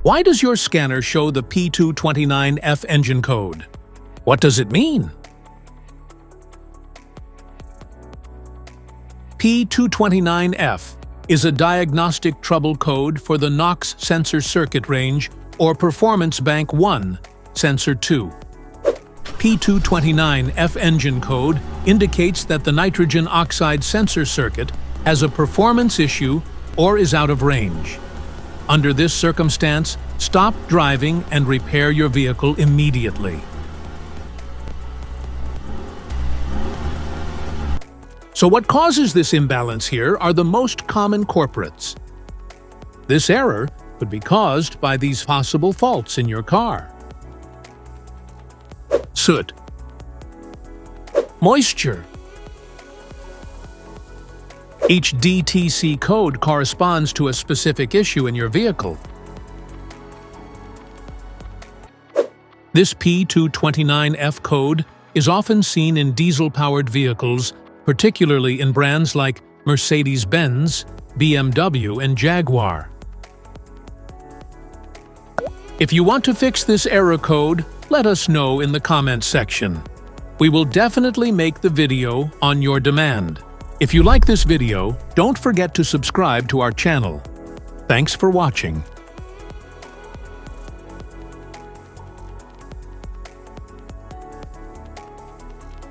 Why does your scanner show the P229F engine code? What does it mean? P229F is a diagnostic trouble code for the NOx sensor circuit range or Performance Bank 1, Sensor 2. P229F engine code indicates that the nitrogen oxide sensor circuit has a performance issue or is out of range. Under this circumstance, stop driving and repair your vehicle immediately. So what causes this imbalance here are the most common culprits. This error could be caused by these possible faults in your car: soot, moisture. Each DTC code corresponds to a specific issue in your vehicle. This P229F code is often seen in diesel-powered vehicles, particularly in brands like Mercedes-Benz, BMW, and Jaguar. If you want to fix this error code, let us know in the comments section. We will definitely make the video on your demand. If you like this video, don't forget to subscribe to our channel. Thanks for watching.